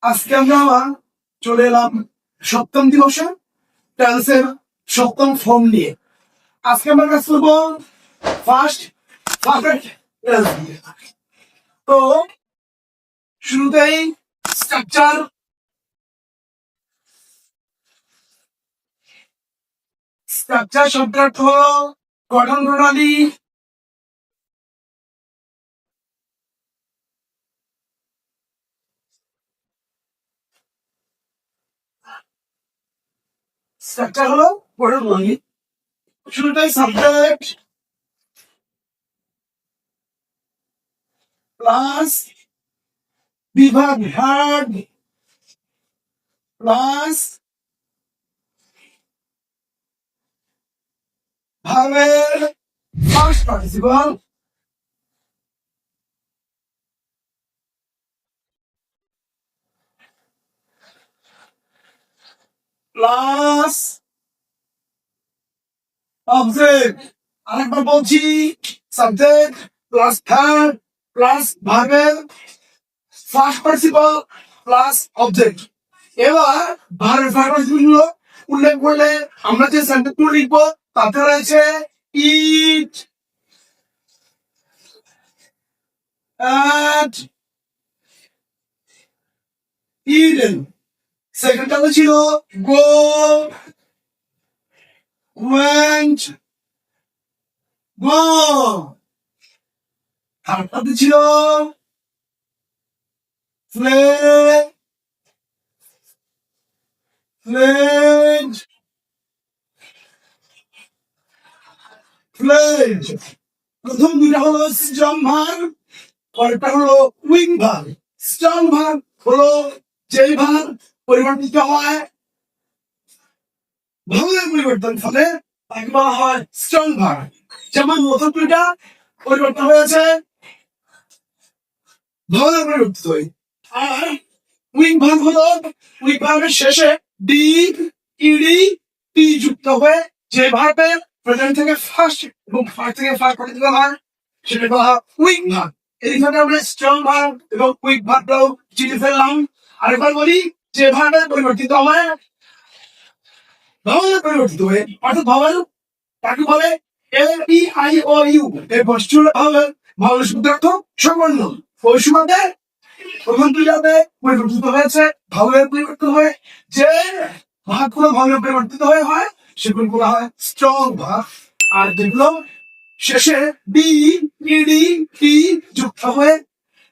আজকে আমরা চলে এলাম সপ্তম দিবসে টেন্সের সপ্তম ফর্ম নিয়ে। আজকে আমরা কাজ করবো ফার্স্ট পারফেক্ট টেন্স দিয়ে। তো শুরুতেই স্ট্রাকচার শব্দের অর্থ হলো গঠন প্রণালী। স্ট্রাকচার হলো গঠন প্রণালী। শুরুতেই সাবজেক্ট প্লাস বিভাগ ভার্ব প্লাস ভার্বের ফার্স্ট পার্টিসিপল প্লাস অবজেক্ট। আরেকবার বলছি, সাবজেক্ট প্লাস ভার্ব প্লাস ভার্বের ফার্স্ট পার্টিসিপল প্লাস অবজেক্ট। এবার ভার্বের ফার্স্ট পার্টিসিপল গুলো উল্লেখ করলে আমরা যে সেন্টেন্স গুলো লিখবো তাতে রয়েছে ইট, অ্যাট, ইডেন। সেকেন্ডটাতে ছিল গো, ওয়েন্ট, গো। থার্ডটাতে ছিল প্লে, প্লেড, প্লেড। প্রথম দুইটা হলো স্ট্রং ভার্ব, পরেরটা হলো উইক ভার্ব। স্ট্রং ভার্ব হলো যেই ভার্ব পরিবর্তিত হয় ভাবের পরিবর্তন ফলে তাকে বলা হয় স্ট্রং ভার্ব। যেমন প্রথম দুইটা পরিবর্তন হয়েছে ভাবের পরিবর্তিত হয়ে। আর উইক ভার্ব হলো উইক ভার্বের শেষে ডি, ইডি, টি যুক্ত হয়ে যে ভার্বের প্রেজেন্ট থেকে ফার্স্ট এবং ফার্স্ট থেকে ফার্স্ট পরিবর্তিত হয় সেটা বলা হয় উইক ভার্ব। এইখানে আমরা স্ট্রং ভার্ব এবং উইক ভার্বটাও চিনে ফেললাম। আরেকবার বলি, যে ভার্বের পরিবর্তিত হয় ভাওয়াল পরিবর্তিত হয়ে, অর্থাৎ ভাওয়াল তাকে বলে AEIOU। এই বস্তু ভাওয়াল, ভাওয়াল শব্দার্থ সম্পন্ন। ওই সময়তে প্রথম দুইটাতে পরিবর্তিত হয়েছে ভাওয়ালের পরিবর্তন হয়ে যে ভাগগুলো ভাওয়ালে পরিবর্তিত হয়ে হয় সেগুলো বলা হয় স্ট্রং ভার্ব। আর যেগুলো শেষে ডি, ইডি, টি যুক্ত হয়ে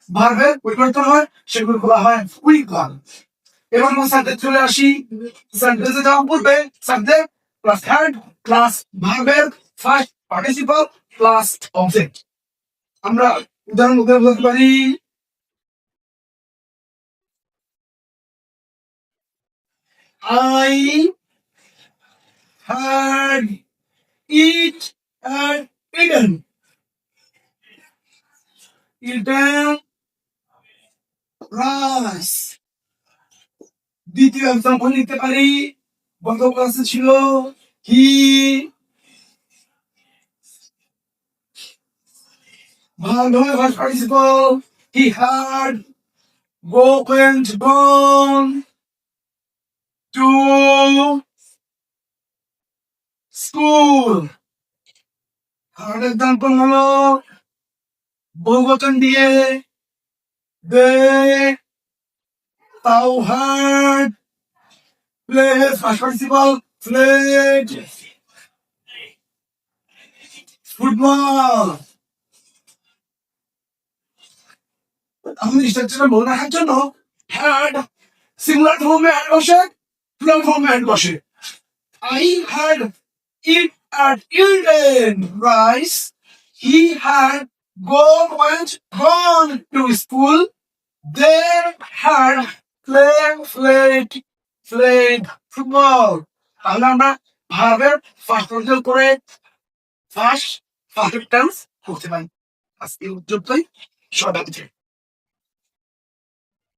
ভার্বের পরিবর্তন হয় সেগুলো বলা হয় উইক ভার্ব। এবার আমরা সাবজেক্ট চলে আসি। সেন্টেন্সে যাওয়ার পূর্বে সাবজেক্ট প্লাস ভার্ব প্লাস ভার্বের ফার্স্ট পার্টিসিপল প্লাস অবজেক্ট। আমরা উদাহরণ বলতে পারি, I had eat and eaten, eaten rice। দ্বিতীয় এক্সাম্পল নিতে পারি, গত ক্লাসে ছিল হি, ভালো first participle he had, go went gone, to school। Third example হলো বহুবচন দিয়ে they, thou had, play first participle played, football. আমাদের স্ট্রাকচারটা মনে রাখার জন্য হ্যাড সিঙ্গুলার ফর্মে হ্যাড বসে, প্লুরাল ফর্মে হ্যাড বসে। I had eat at eaten rice. He had went gone to school. They had played football. তাহলে আমরা ভার্বের ফার্স্ট পার্টিসিপল করে ফার্স্ট পারফেক্ট টেন্স করতে পারি। আজকে উদ্যোগটাই সবাই